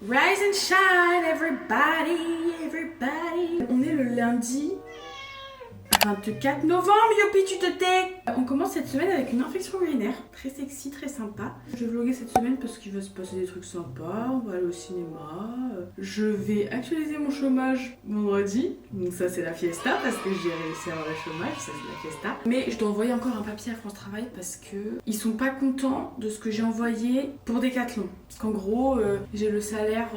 Rise and shine, everybody, everybody. On est le lundi 24 novembre, youpi, tu te tais. On commence cette semaine avec une infection urinaire, très sexy, très sympa. Je vais vlogger cette semaine parce qu'il va se passer des trucs sympas, on va aller au cinéma. Je vais actualiser mon chômage vendredi, donc ça c'est la fiesta parce que j'ai réussi à avoir le chômage, ça c'est la fiesta. Mais je dois envoyer encore un papier à France Travail parce que ils sont pas contents de ce que j'ai envoyé pour Decathlon. Parce qu'en gros, j'ai le salaire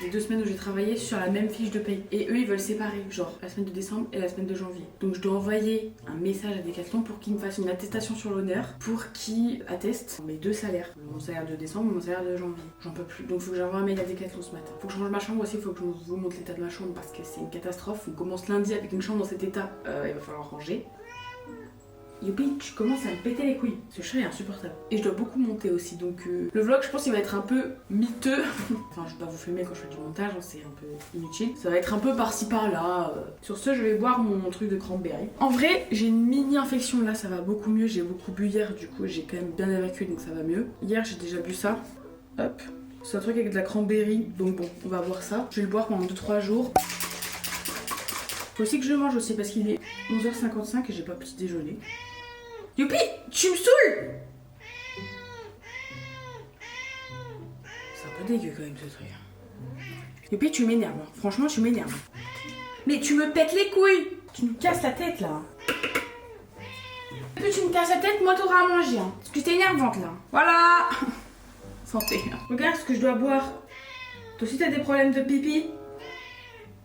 des 2 semaines où j'ai travaillé sur la même fiche de paye. Et eux ils veulent séparer, genre la semaine de décembre et la semaine de janvier. Donc je dois envoyer un message à Decathlon pour qu'ils me fassent une attestation sur l'honneur pour qu'ils attestent mes 2 salaires. Mon salaire de décembre et mon salaire de janvier. J'en peux plus. Donc faut que j'envoie un mail à Decathlon ce matin. Faut que je change ma chambre aussi, faut que je vous montre l'état de ma chambre parce que c'est une catastrophe. On commence lundi avec une chambre dans cet état. Il va falloir ranger. Youpi, tu commences à me péter les couilles. Ce chat est insupportable. Et je dois beaucoup monter aussi, donc le vlog, je pense qu'il va être un peu miteux. Enfin, je dois vous filmer quand je fais du montage, hein, c'est un peu inutile. Ça va être un peu par-ci par-là. Sur ce, je vais boire mon truc de cranberry. En vrai, j'ai une mini-infection là, ça va beaucoup mieux. J'ai beaucoup bu hier, du coup, j'ai quand même bien évacué, donc ça va mieux. Hier, j'ai déjà bu ça. Hop. C'est un truc avec de la cranberry, donc bon, on va boire ça. Je vais le boire pendant 2-3 jours. Faut aussi que je mange aussi parce qu'il est 11h55 et j'ai pas petit déjeuner. Youpi, tu me saoules! C'est un peu dégueu quand même ce truc. Youpi, tu m'énerves, hein. Franchement tu m'énerves. Mais tu me pètes les couilles! Tu me casses la tête là. Plus tu me casses la tête, moi t'auras à manger. Hein. Parce que t'es énervante là. Voilà! Santé. Regarde ce que je dois boire. Toi aussi t'as des problèmes de pipi?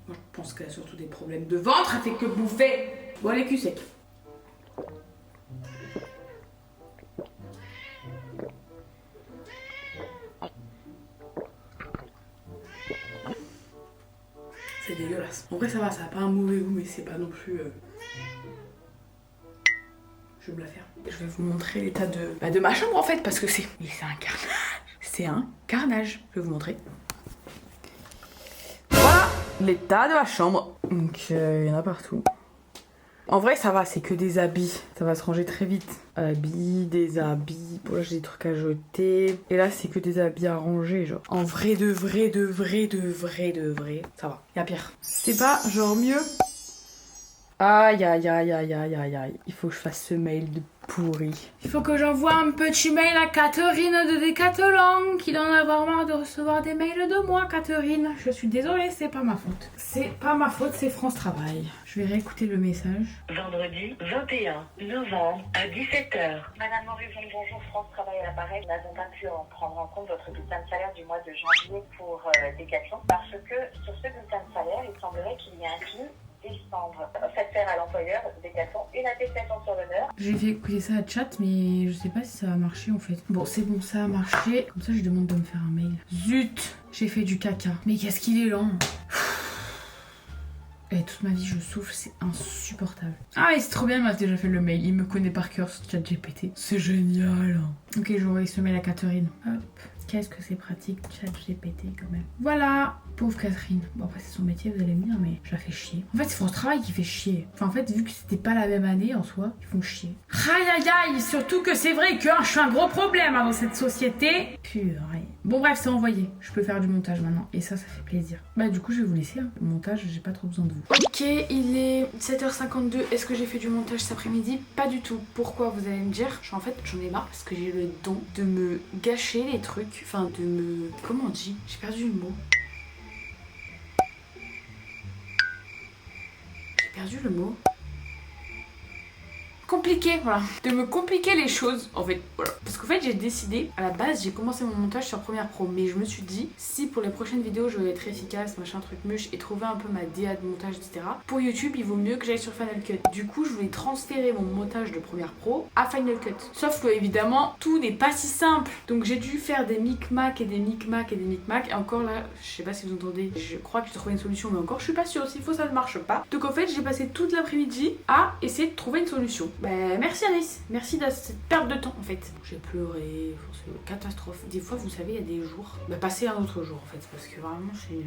Moi je pense qu'elle a surtout des problèmes de ventre, elle fait que bouffer. Bois les culs secs. C'est dégueulasse. En vrai ça va, ça a pas un mauvais goût mais c'est pas non plus... Je vais me la faire. Je vais vous montrer l'état de ma chambre en fait parce que c'est... Mais c'est un carnage. C'est un carnage. Je vais vous montrer. Voilà l'état de la chambre. Donc il y en a partout. En vrai ça va, c'est que des habits. Ça va se ranger très vite. Habits, des habits. Bon là j'ai des trucs à jeter. Et là c'est que des habits à ranger genre. En vrai de vrai, ça va. Y'a pire. C'est pas genre mieux. Aïe aïe aïe aïe aïe aïe aïe. Il faut que je fasse ce mail de pourri. Il faut que j'envoie un petit mail à Catherine de Decathlon qui doit en avoir marre de recevoir des mails de moi, Catherine. Je suis désolée, c'est pas ma faute. C'est pas ma faute, c'est France Travail. Je vais réécouter le message. Vendredi 21 novembre à 17h. Madame Morison, bonjour, France Travail à l'appareil. Nous n'avons pas pu prendre en compte votre bulletin de salaire du mois de janvier pour Decathlon parce que sur ce bulletin de salaire, il semblerait qu'il y ait inclus décembre. Faites faire à l'employeur Decathlon une attestation sur l'honneur. J'ai fait écouter ça à chat, mais je sais pas si ça a marché en fait. Bon, c'est bon, ça a marché. Comme ça, je demande de me faire un mail. Zut, j'ai fait du caca. Mais qu'est-ce qu'il est lent. Et toute ma vie, je souffle, c'est insupportable. Ah, et c'est trop bien, il m'a déjà fait le mail. Il me connaît par cœur sur ChatGPT. C'est génial. Ok, je vais envoyer ce mail à Catherine. Hop. Qu'est-ce que c'est pratique, ChatGPT quand même. Voilà, pauvre Catherine. Bon après c'est son métier, vous allez me dire, mais je la fais chier. En fait c'est France Travail qui fait chier. Enfin en fait vu que c'était pas la même année en soi, ils font chier. Aïe aïe aïe, surtout que c'est vrai que je suis un gros problème dans cette société. Purée. Bon bref c'est envoyé, je peux faire du montage maintenant et ça fait plaisir. Bah du coup je vais vous laisser, hein. Le montage j'ai pas trop besoin de vous. Ok, il est 7h52, est-ce que j'ai fait du montage cet après-midi? Pas du tout. Pourquoi vous allez me dire? En fait j'en ai marre parce que j'ai le don de me gâcher les trucs. Enfin de me... Comment on dit? J'ai perdu le mot. J'ai perdu le mot. Compliqué, voilà. De me compliquer les choses, en fait, voilà. Parce qu'en fait, j'ai décidé, à la base, j'ai commencé mon montage sur Premiere Pro, mais je me suis dit, si pour les prochaines vidéos, je veux être efficace, machin, truc muche, et trouver un peu ma DA de montage, etc., pour YouTube, il vaut mieux que j'aille sur Final Cut. Du coup, je voulais transférer mon montage de Premiere Pro à Final Cut. Sauf que, évidemment, tout n'est pas si simple. Donc, j'ai dû faire des micmacs et des micmacs et des micmacs, et encore là, je sais pas si vous entendez, je crois que j'ai trouvé une solution, mais encore, je suis pas sûre, s'il faut, ça ne marche pas. Donc, en fait, j'ai passé toute l'après-midi à essayer de trouver une solution. Bah, merci Anis, merci de cette perte de temps en fait. J'ai pleuré, c'est une catastrophe. Des fois, vous savez, il y a des jours. Bah, passez un autre jour en fait, parce que vraiment, c'est.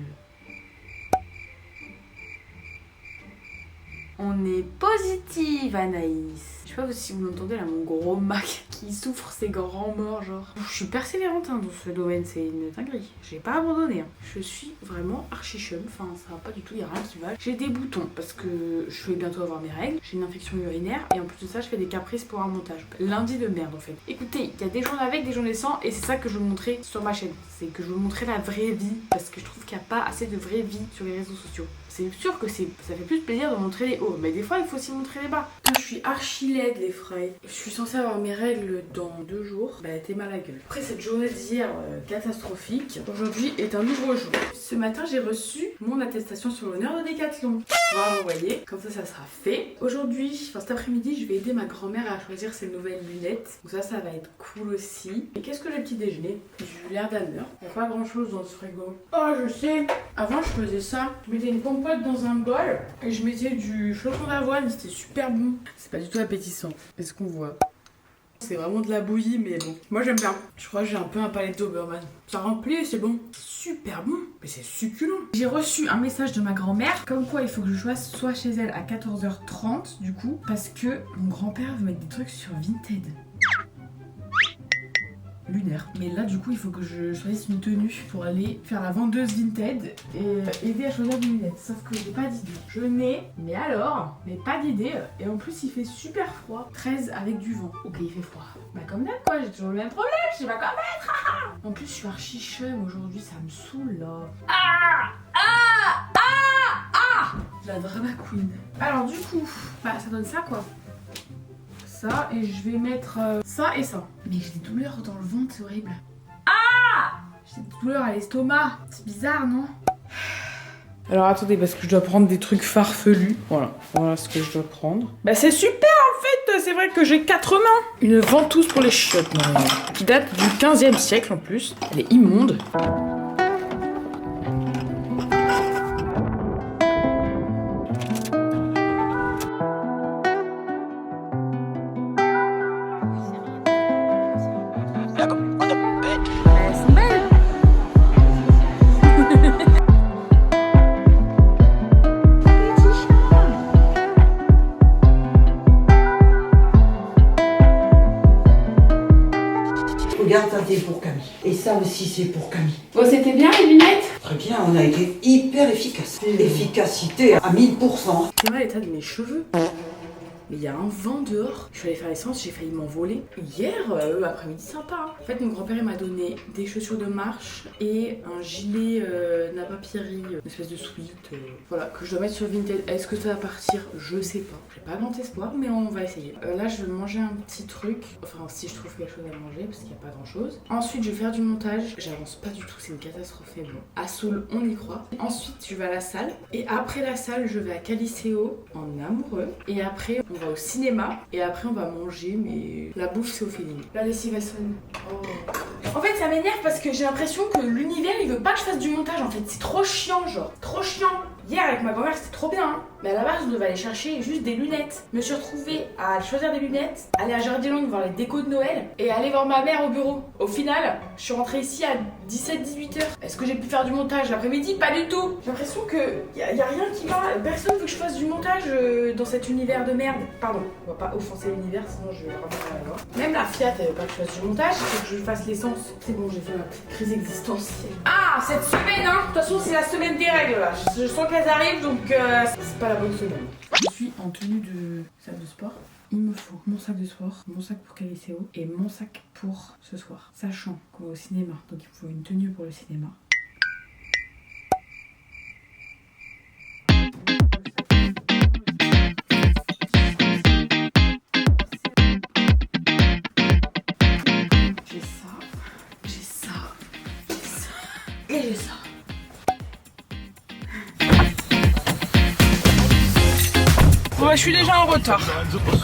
On est positive, Anaïs. Je sais pas si vous l'entendez là, mon gros Mac qui souffre ses grands morts, genre. Je suis persévérante dans ce domaine, c'est une dinguerie. J'ai pas abandonné. Je suis vraiment archi chum. Enfin, ça va pas du tout, y a rien qui va. J'ai des boutons parce que je vais bientôt avoir mes règles. J'ai une infection urinaire et en plus de ça, je fais des caprices pour un montage. Lundi de merde en fait. Écoutez, il y a des journées avec, des journées sans et c'est ça que je veux montrer sur ma chaîne. C'est que je veux montrer la vraie vie parce que je trouve qu'il n'y a pas assez de vraie vie sur les réseaux sociaux. C'est sûr que ça fait plus plaisir de montrer les hauts, mais des fois il faut aussi montrer les bas. Je suis archi laide les frays. Je suis censée avoir mes règles dans 2 jours. Bah t'es mal à la gueule. Après cette journée d'hier catastrophique, aujourd'hui est un nouveau jour. Ce matin j'ai reçu mon attestation sur l'honneur de Décathlon. On va l'envoyer, comme ça sera fait. Aujourd'hui, enfin cet après-midi, je vais aider ma grand-mère à choisir ses nouvelles lunettes. Donc ça va être cool aussi. Et qu'est-ce que j'ai petit déjeuner? Du l'air d'honneur. Il n'y a pas grand chose dans ce frigo. Oh je sais. Avant je faisais ça. Je mettais une compote dans un bol et je mettais du flocon d'avoine, c'était super bon. C'est pas du tout appétissant. Est-ce qu'on voit? C'est vraiment de la bouillie, mais bon. Moi j'aime bien. Je crois que j'ai un peu un palais de Doberman. Ça remplit et c'est bon. Super bon, mais c'est succulent. J'ai reçu un message de ma grand-mère comme quoi il faut que je sois chez elle à 14h30 du coup, parce que mon grand-père veut mettre des trucs sur Vinted. Lunaire. Mais là du coup il faut que je choisisse une tenue pour aller faire la vendeuse Vinted et aider à choisir des lunettes. Sauf que j'ai pas d'idée. Je n'ai, mais alors, mais pas d'idée. Et en plus il fait super froid. 13 avec du vent. Ok il fait froid. Bah comme d'hab quoi, j'ai toujours le même problème, je sais pas quoi mettre. En plus je suis archi chum aujourd'hui, ça me saoule là. La drama queen. Alors du coup, bah ça donne ça quoi. Ça et je vais mettre ça et ça. Mais j'ai des douleurs dans le ventre, c'est horrible. J'ai des douleurs à l'estomac. C'est bizarre, non? Alors attendez, parce que je dois prendre des trucs farfelus. Voilà ce que je dois prendre. Bah c'est super en fait, c'est vrai que j'ai 4 mains. Une ventouse pour les chiottes, normalement. Qui date du 15e siècle en plus. Elle est immonde. Regarde, ça c'est pour Camille. Et ça aussi c'est pour Camille. Bon, c'était bien les lunettes? Très bien, on a été hyper efficace. Efficacité à 1000%. C'est mal l'état de mes cheveux. Mais il y a un vent dehors. Je suis allée faire l'essence, j'ai failli m'envoler. Hier, après-midi sympa. Hein. En fait, mon grand-père m'a donné des chaussures de marche et un gilet Napa Pierry, une espèce de sweat. Voilà, que je dois mettre sur Vinted. Est-ce que ça va partir? Je sais pas. J'ai pas grand espoir, mais on va essayer. Là, je vais manger un petit truc. Enfin, si je trouve quelque chose à manger, parce qu'il n'y a pas grand-chose. Ensuite, je vais faire du montage. J'avance pas du tout, c'est une catastrophe. Mais bon, à Soul, on y croit. Ensuite, je vais à la salle. Et après la salle, je vais à Caliceo en amoureux. Et après, on va au cinéma et après on va manger, mais la bouffe c'est au feeling. La lessive elle sonne. En fait ça m'énerve parce que j'ai l'impression que l'univers il veut pas que je fasse du montage en fait, c'est trop chiant genre, trop chiant. Hier avec ma grand-mère c'était trop bien hein. Mais à la base on devait aller chercher juste des lunettes. Je me suis retrouvée à choisir des lunettes, aller à Jardiland voir les décos de Noël et aller voir ma mère au bureau. Au final, je suis rentrée ici à 17-18h. Est-ce que j'ai pu faire du montage l'après-midi? Pas du tout. J'ai l'impression que y a rien qui va. Personne veut que je fasse du montage dans cet univers de merde. Pardon, on va pas offenser l'univers sinon je vais vraiment faire la loi. Même la Fiat elle veut pas que je fasse du montage, il faut que je fasse l'essence. C'est bon, j'ai fait ma petite crise existentielle. Ah, cette semaine hein. De toute façon c'est la semaine des règles là. Je sens qu'elles arrivent donc c'est pas la bonne semaine. Je suis en tenue de salle de sport. Il me faut mon sac de sport, mon sac pour Caliceo et mon sac pour ce soir. Sachant qu'on va au cinéma, donc il me faut une tenue pour le cinéma. J'ai ça et j'ai ça. Bon, je suis déjà en retard.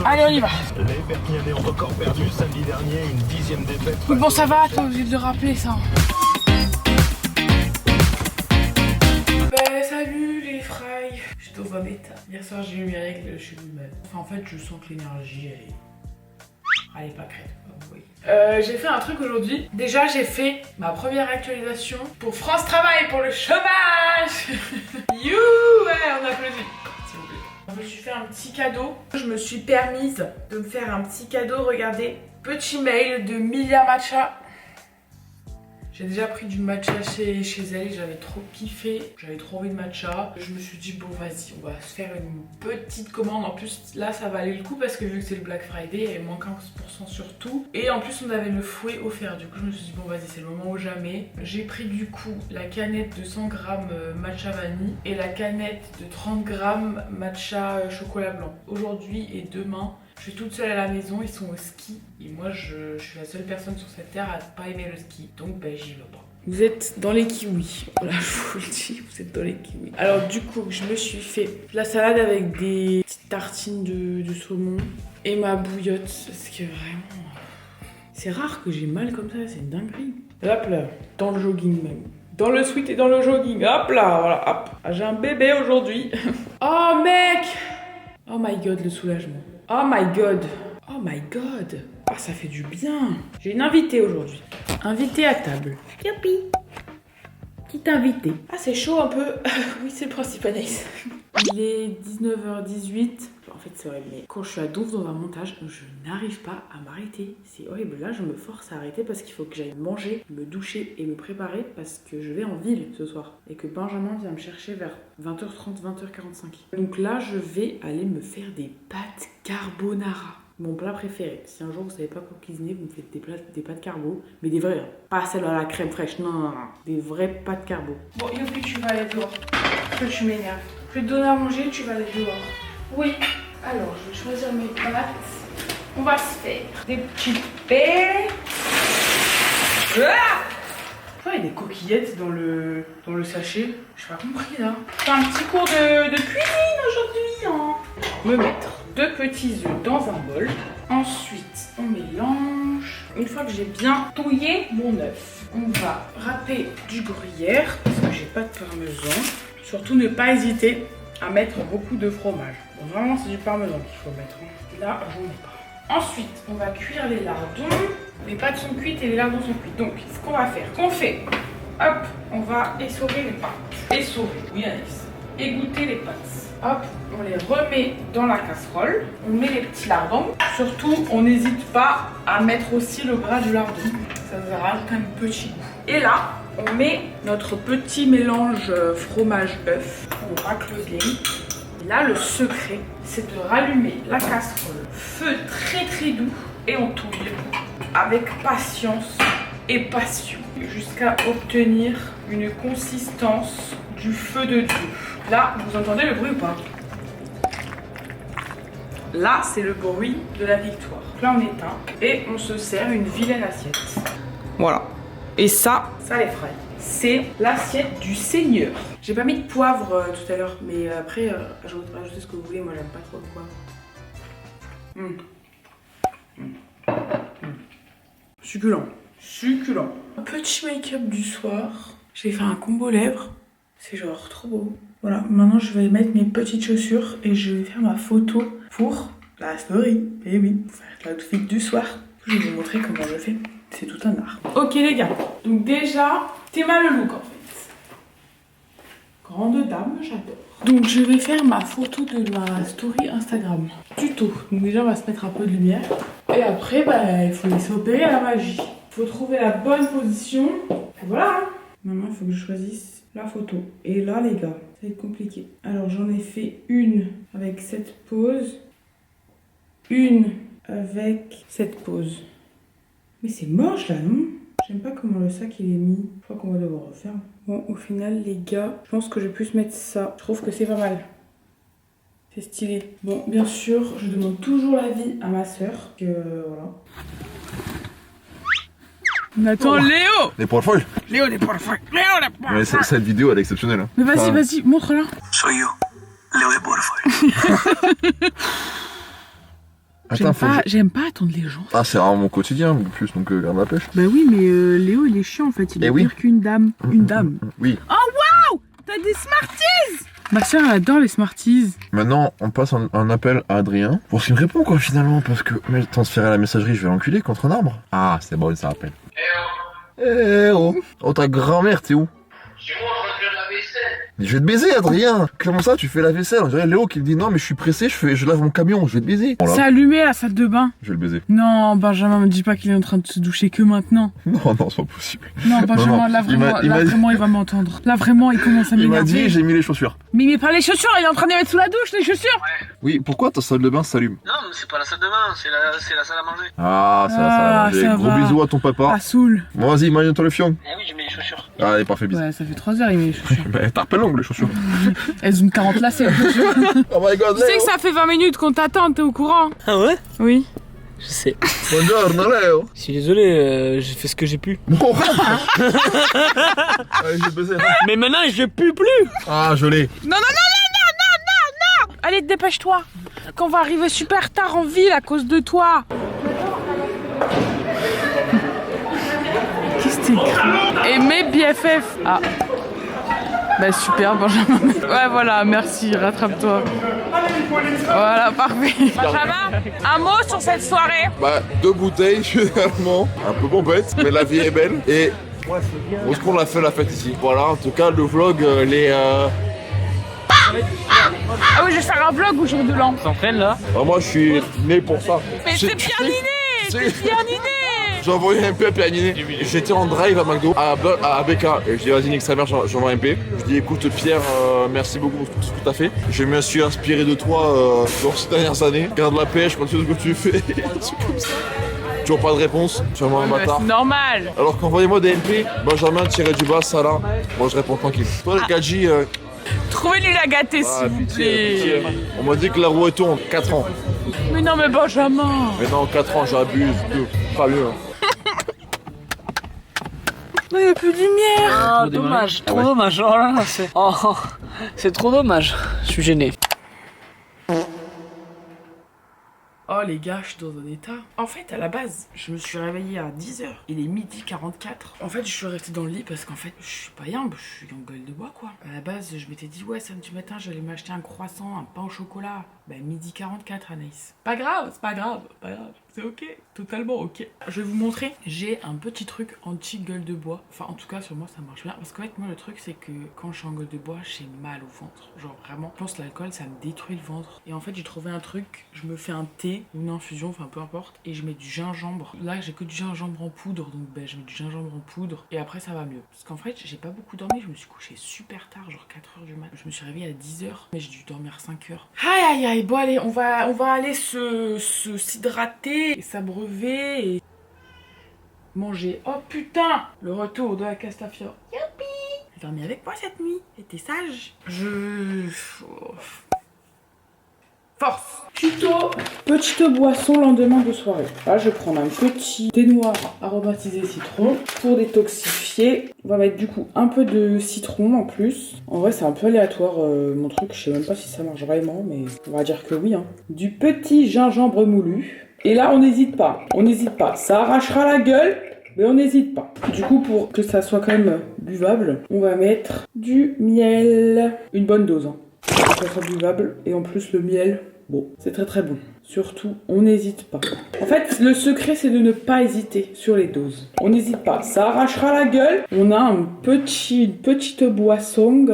Allez, on y va. Les Perpignanais ont encore perdu samedi dernier, une 10e défaite. Bon, ça va, t'es obligé de le rappeler, ça. Bah, salut les frailles. Je suis au voix bêta. Hier soir, j'ai eu mes règles chez lui-même. Enfin, en fait, je sens que l'énergie, elle est pas crête, vous voyez. J'ai fait un truc aujourd'hui. Déjà, j'ai fait ma première actualisation pour France Travail, pour le chômage. You, ouais, on applaudit. En fait, me suis fait un petit cadeau. Je me suis permise de me faire un petit cadeau. Regardez, petit mail de Milia Matcha. J'ai déjà pris du matcha chez elle et j'avais trop kiffé. J'avais trop envie de matcha. Je me suis dit bon vas-y, on va se faire une petite commande. En plus là ça valait le coup parce que vu que c'est le Black Friday, elle moins 15% sur tout. Et en plus on avait le fouet offert. Du coup je me suis dit bon vas-y, c'est le moment ou jamais. J'ai pris du coup la canette de 100 grammes matcha vanille et la canette de 30 grammes matcha chocolat blanc. Aujourd'hui et demain, je suis toute seule à la maison, ils sont au ski et moi je suis la seule personne sur cette terre à ne pas aimer le ski, donc ben j'y vais pas. Vous êtes dans les kiwis, voilà je vous le dis, vous êtes dans les kiwis. Alors du coup je me suis fait la salade avec des petites tartines de saumon et ma bouillotte, parce que vraiment c'est rare que j'ai mal comme ça, c'est une dinguerie. Hop là, dans le jogging même. Dans le sweat et dans le jogging, hop là, voilà, hop. Ah, j'ai un bébé aujourd'hui. Oh mec! Oh my god, le soulagement. Oh my god. Oh my god. Ah, ça fait du bien. J'ai une invitée aujourd'hui. Invitée à table. Youpi. Petite invitée. Ah, c'est chaud un peu. Oui, c'est le principe, Anaïs. Il est 19h18. En fait, c'est horrible. Mais quand je suis à Donf dans un montage, je n'arrive pas à m'arrêter. C'est horrible. Là, je me force à arrêter parce qu'il faut que j'aille manger, me doucher et me préparer parce que je vais en ville ce soir. Et que Benjamin vient me chercher vers 20h30, 20h45. Donc là, je vais aller me faire des pâtes carbonara. Mon plat préféré. Si un jour vous savez pas quoi cuisiner, vous me faites des pâtes carbo. Mais des vraies. Pas celles à la crème fraîche. Non, non, non. Des vraies pâtes carbo. Bon, Youpi, tu vas aller dehors. Parce que tu m'énerves. Je vais te donner à manger, tu vas aller dehors. Oui. Alors, je vais choisir mes pâtes. On va se faire des petits pains. Ah! Il y a des coquillettes dans le sachet. Je n'ai pas compris là. Je fais un petit cours de cuisine aujourd'hui. Hein. Me mettre 2 petits œufs dans un bol. Ensuite, on mélange. Une fois que j'ai bien touillé mon œuf, on va râper du gruyère parce que j'ai pas de parmesan. Surtout ne pas hésiter à mettre beaucoup de fromage. Bon, vraiment, c'est du parmesan qu'il faut mettre. Là, j'en ai pas. Ensuite, on va cuire les lardons. Les pâtes sont cuites et les lardons sont cuits. Donc, ce qu'on va faire, qu'on fait, hop, on va essorer les pâtes. Essorer, oui, Anaïs. Égoutter les pâtes. Hop, on les remet dans la casserole. On met les petits lardons. Surtout, on n'hésite pas à mettre aussi le gras du lardon. Ça va rajouter un petit goût. Et là, on met notre petit mélange fromage-œuf. On racle bien. Et là, le secret, c'est de rallumer la casserole. Feu très très doux. Et on touille avec patience et passion. Jusqu'à obtenir une consistance du feu de Dieu. Là, vous entendez le bruit ou pas? Là, c'est le bruit de la victoire. Là, on éteint et on se sert une vilaine assiette. Voilà. Et ça les fraye. C'est l'assiette du Seigneur. J'ai pas mis de poivre tout à l'heure, mais après, ajoutez ce que vous voulez. Moi, j'aime pas trop le poivre. Succulent. Succulent. Un petit make-up du soir. J'ai fait un combo lèvres. C'est genre trop beau. Voilà, maintenant je vais mettre mes petites chaussures et je vais faire ma photo pour la story. Et oui, pour faire l'outfit du soir. Je vais vous montrer comment je fais. C'est tout un art. Ok les gars, donc déjà, t'es mal le look en fait. Grande dame, j'adore. Donc je vais faire ma photo de ma story Instagram. Tuto. Donc déjà on va se mettre un peu de lumière. Et après, bah, il faut laisser opérer à la magie. Il faut trouver la bonne position. Et voilà. Maintenant il faut que je choisisse la photo. Et là les gars, ça va être compliqué. Alors j'en ai fait une avec cette pose. Une avec cette pose. Mais c'est moche là, non? J'aime pas comment le sac il est mis. Je crois qu'on va devoir refaire. Bon, au final, les gars, je pense que je vais plus mettre ça. Je trouve que c'est pas mal. C'est stylé. Bon, bien sûr, je demande toujours l'avis à ma soeur. Voilà. On attend Léo! Les poils folles. Léo, les poils folles. Léo, les poils Ouais, cette vidéo, elle est exceptionnelle. Hein. Mais vas-y, vas-y, montre-la. Soy yo, Léo les poils folles. J'aime pas attendre les gens. Ah, c'est vraiment mon quotidien, en plus, donc garde la pêche. Bah oui, mais Léo, il est chiant en fait. Il est pire qu'une dame. Une dame. Oui. Oh waouh! T'as des Smarties! Ma soeur, elle adore les Smarties. Maintenant, on passe un appel à Adrien pour qu'il me réponde, quoi, finalement, parce que transférer à la messagerie, je vais l'enculer contre un arbre. Ah, c'est bon, ça rappelle. Eh oh! Oh, ta grand-mère, t'es où? Chez moi, en train de faire la vaisselle. Je vais te baiser, Adrien. Comment ça, tu fais la vaisselle? On dirait Léo qui me dit non, mais je suis pressé, je lave mon camion, je vais te baiser. Bon, là, C'est allumé la salle de bain. je vais le baiser. Non, Benjamin me dit pas qu'il est en train de se doucher que maintenant. Non, c'est pas possible. Non, Benjamin, Non, là vraiment, il m'a dit- vraiment il va m'entendre. Là vraiment il commence à Il m'a m'énerver. dit, j'ai mis les chaussures. Mais il met pas les chaussures, il est en train de les mettre sous la douche les chaussures. Oui, pourquoi ta salle de bain s'allume? Non, mais c'est pas la salle de bain, c'est la salle à manger. Ah, ça Ah, va. ça Gros va. bisous à ton papa. Ah saoul. Bon, vas-y, imagine-toi le fion. Eh oui, j'ai mis les chaussures. Allez, parfait, bisous. Ouais, ça fait 3 heures il met les chaussures. Bah, t'as pas longue les chaussures. Elles ont 40 lacets les chaussures. Oh my god, Tu sais que ça fait 20 minutes qu'on t'attend, t'es au courant? Ah ouais? Oui. Je sais. Buongiorno, Léo. Je suis désolé, j'ai fait ce que j'ai pu. Bon, allez, je vais baiser. Mais maintenant, je pue plus. Ah, je l'ai. Non. Allez, dépêche-toi. Qu'on va arriver super tard en ville à cause de toi. Qu'est-ce que t'es écrit? Et mes BFF. Ah. Bah super, Benjamin. Ouais, voilà, merci, rattrape-toi. Voilà, parfait. Benjamin, un mot sur cette soirée? Bah, 2 bouteilles, finalement. Un peu bombette, mais la vie est belle. Et où est-ce qu'on a fait la fête ici? Voilà, en tout cas, le vlog, Ah oui, je vais faire un vlog où j'ai de l'an. T'entraînes là? moi, je suis né pour ça. Mais c'est bien Niné. C'est bien Niné. J'ai envoyé un MP à Pierre-Ninet. J'étais en drive à McDo, à BK. Et je dis, vas-y, nique sa mère, j'envoie un MP. Je dis, écoute, Pierre, merci beaucoup pour tout ce que t'as fait. Je me suis inspiré de toi dans ces dernières années. Garde la pêche, continue ce que tu fais. C'est comme ça. Toujours pas de réponse, tu vas un bâtard. C'est normal. Alors qu'envoyez-moi des MP, Benjamin, tiré du bas, Salah. Moi, je réponds tranquille. Toi, le Kadji, Trouvez-lui la gâtée, s'il vous plaît. on m'a dit que la roue est tourne, 4 ans. Mais non, mais Benjamin. Mais non, 4 ans, j'abuse. Pas mieux. Hein. Il n'y a plus de lumière. Ah, dommage, trop dommage. Oh là là, c'est trop dommage. Je suis gêné. Oh les gars, je suis dans un état. En fait, à la base, je me suis réveillée à 10h. Il est 12h44. En fait, je suis restée dans le lit parce qu'en fait, je suis pas yimbe, je suis en gueule de bois quoi. À la base, je m'étais dit, ouais, samedi matin, j'allais m'acheter un croissant, un pain au chocolat. Bah, 12h44, Anaïs. Pas grave, c'est pas grave, pas grave. C'est ok, totalement ok. Je vais vous montrer, j'ai un petit truc anti-gueule de bois. Enfin, en tout cas, sur moi, ça marche bien. Parce qu'en fait, moi, le truc, c'est que quand je suis en gueule de bois, j'ai mal au ventre. Genre, vraiment, je pense que l'alcool, ça me détruit le ventre. Et en fait, j'ai trouvé un truc, je me fais un thé, une infusion, enfin, peu importe, et je mets du gingembre. Là, j'ai que du gingembre en poudre, donc ben, je mets du gingembre en poudre, et après, ça va mieux. Parce qu'en fait, j'ai pas beaucoup dormi, je me suis couché super tard, genre 4h du mat. Je me suis réveillée à 10h, mais j'ai dû dormir 5h. Aïe, aïe, aïe, bon, allez, on va aller s'hydrater et s'abreuver et manger. Oh putain, le retour de la Castafiore. Youpi! J'ai dormi avec moi cette nuit. Et t'es sage? Force! Petite boisson lendemain de soirée. Là, je vais prendre un petit thé noir aromatisé citron pour détoxifier. On va mettre du coup un peu de citron en plus. En vrai, c'est un peu aléatoire mon truc. Je sais même pas si ça marche vraiment, mais on va dire que oui. Hein. Du petit gingembre moulu. Et là, on n'hésite pas. On n'hésite pas. Ça arrachera la gueule, mais on n'hésite pas. Du coup, pour que ça soit quand même buvable, on va mettre du miel. Une bonne dose. Hein. Pour que ça soit buvable. Et en plus, le miel... Bon, c'est très très bon. Surtout, on n'hésite pas. En fait, le secret, c'est de ne pas hésiter sur les doses. On n'hésite pas. Ça arrachera la gueule. On a une petite boisson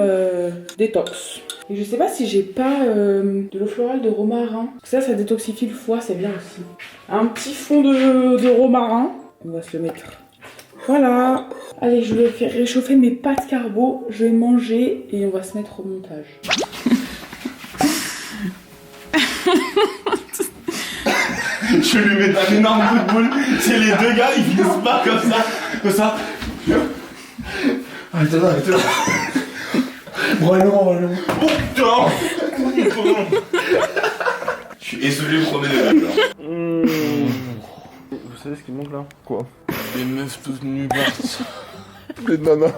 détox. Et je sais pas si j'ai pas de l'eau florale de romarin. Ça détoxifie le foie, c'est bien aussi. Un petit fond de romarin. On va se le mettre. Voilà. Allez, je vais faire réchauffer mes pâtes carbo. Je vais manger et on va se mettre au montage. Je lui mets un énorme coup de boule. C'est les deux gars, ils finissent pas comme ça. Comme ça. Arrêtez là, arrêtez là. Bon, allez, non. Oh putain. Je suis essoufflé au premier degré. Vous savez ce qui manque là? Quoi? Les meufs toutes nues partent. Les nanas,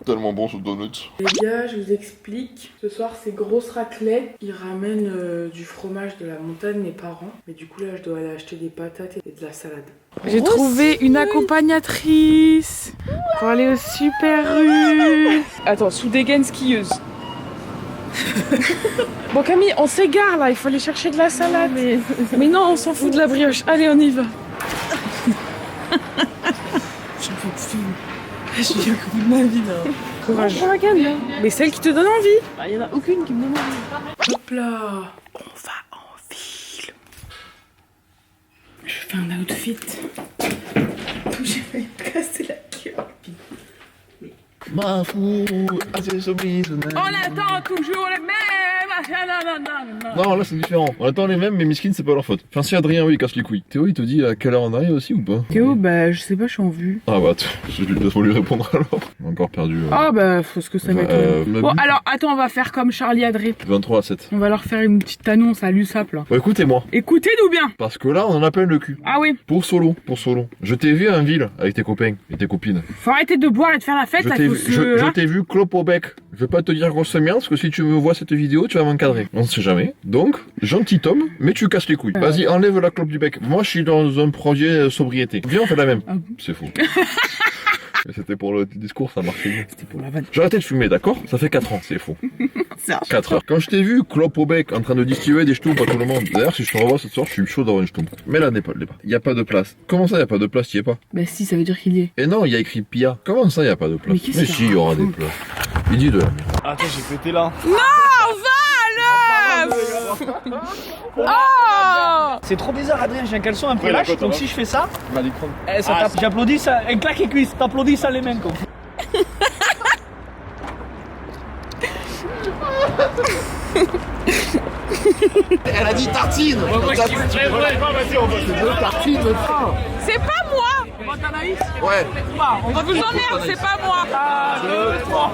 tellement bon ce donut. Les gars, je vous explique. Ce soir, c'est grosse raclette. Ils ramènent du fromage de la montagne, mes parents. Mais du coup, là, je dois aller acheter des patates et de la salade. J'ai trouvé une accompagnatrice pour aller au Super U. Attends, sous des gaines skieuses. Bon Camille, on s'égare là, il faut aller chercher de la salade. Mais non, on s'en fout de la brioche. Allez, on y va. J'en peux plus. Je suis au bout de ma vie là. Courage. Mais celle qui te donne envie. Bah, y en a aucune qui me donne envie. Hop là. On va en ville. Je fais un outfit. J'ai failli me casser la gueule. Ma fou, assez surprise. On attend toujours les mêmes. Non, là c'est différent. On attend les mêmes, mais Miskin, c'est pas leur faute. Enfin, si Adrien, oui, il casse les couilles. Théo, il te dit à quelle heure on arrive aussi ou pas? Théo, bah je sais pas, je suis en vue. Ah bah, je dois lui répondre alors. On a encore perdu. Ah bah, faut ce que ça mette. Bon, alors attends, on va faire comme Charlie Adré. 23 à 7. On va leur faire une petite annonce à l'USAP là. Bon, écoutez-moi. Écoutez-nous bien. Parce que là, on en a plein le cul. Ah oui. Pour solo. Je t'ai vu en ville avec tes copains et tes copines. Faut arrêter de boire et de faire la fête. Je t'ai vu clope au bec. Je vais pas te dire grosse merde parce que si tu me vois cette vidéo, tu vas m'encadrer. On ne sait jamais. Donc, gentil homme, mais tu casses les couilles. Vas-y, enlève la clope du bec. Moi, je suis dans un projet sobriété. Viens, on fait la même. Ah bon. C'est faux. C'était pour le discours, ça marchait. C'était pour la vanne. J'ai arrêté de fumer, d'accord? Ça fait 4 ans, c'est faux. Ça. 4 heures. Quand je t'ai vu, clope au bec, en train de distiller des schtroumpfs à tout le monde. D'ailleurs, si je te revois ce soir, je suis chaud d'avoir une schtroumpf. Mais là n'est pas le débat. Y a pas de place. Comment ça, y a pas de place, y est pas? Bah si, ça veut dire qu'il y est. Et non, il y a écrit Pia. Comment ça, y a pas de place? Mais qu'est-ce Mais qu'il si, il y aura des raconte? places. Il dit de la merde. Attends, j'ai pété là. Non, va là. Oh. C'est trop bizarre, Adrien, j'ai un caleçon un peu lâche, donc si je fais ça, ça tape. Ah, J'applaudis ça, un claque et cuisse, t'applaudis ça les mains comme. Elle a dit tartine. Tartine. C'est pas moi. Ouais. On va vous emmerde, c'est pas moi. 2, 3.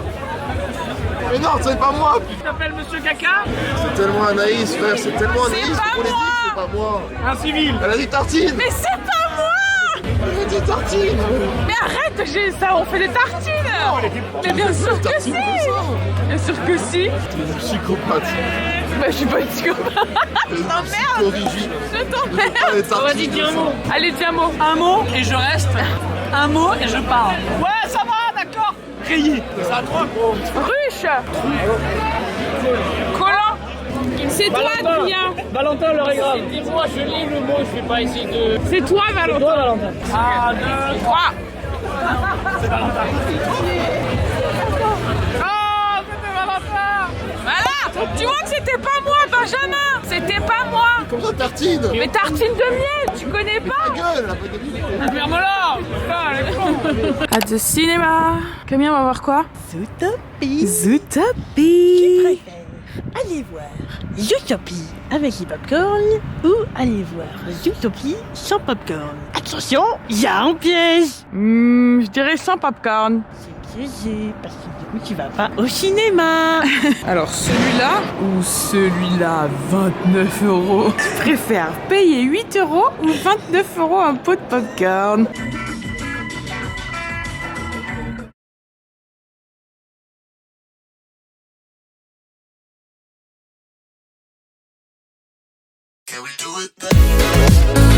Mais non, c'est pas moi. Tu t'appelles Monsieur Caca? C'est tellement Anaïs, frère. C'est tellement C'est Anaïs. pas Faut les dire moi. que c'est pas moi. Un civil. Elle a dit tartine. Mais c'est pas moi. Elle a dit tartine. Mais arrête, j'ai ça, on fait des tartines. Mais bien sûr que si. Bien sûr que si. Psychopathe. Bah je suis pas une psychopathe. Je t'emmerde. Je t'emmerde. Vas-y, dis un mot. Allez, dis un mot. Un mot et je reste. Un mot et je pars. Ouais, ça va, d'accord. Rayé. Ça a 3 gros. Ruche. Collant. C'est toi, Adrien. Valentin, l'heure est grave. Dis-moi, je lis le mot, je vais pas essayer de... C'est toi, Valentin. Toi, Valentin. 1, 2, 3. C'est Valentin. Oh, c'était Valentin. Voilà. Tu vois que c'était pas moi, Benjamin. C'était pas moi. Comme ça, tartine. Mais tartine de miel, tu connais pas? Ta gueule, la bonne demi. Ferme-la. At the cinéma. Camille, on va voir quoi? Zootopie. Zootopie. Allez voir Zootopie avec les popcorn ou allez voir Zootopie sans popcorn. Attention, il y a un piège. Je dirais sans popcorn. C'est piégé parce que du coup tu vas pas au cinéma. Alors celui-là ou celui-là, 29 €. Tu préfères payer 8 € ou 29 € un pot de popcorn? Can we do it?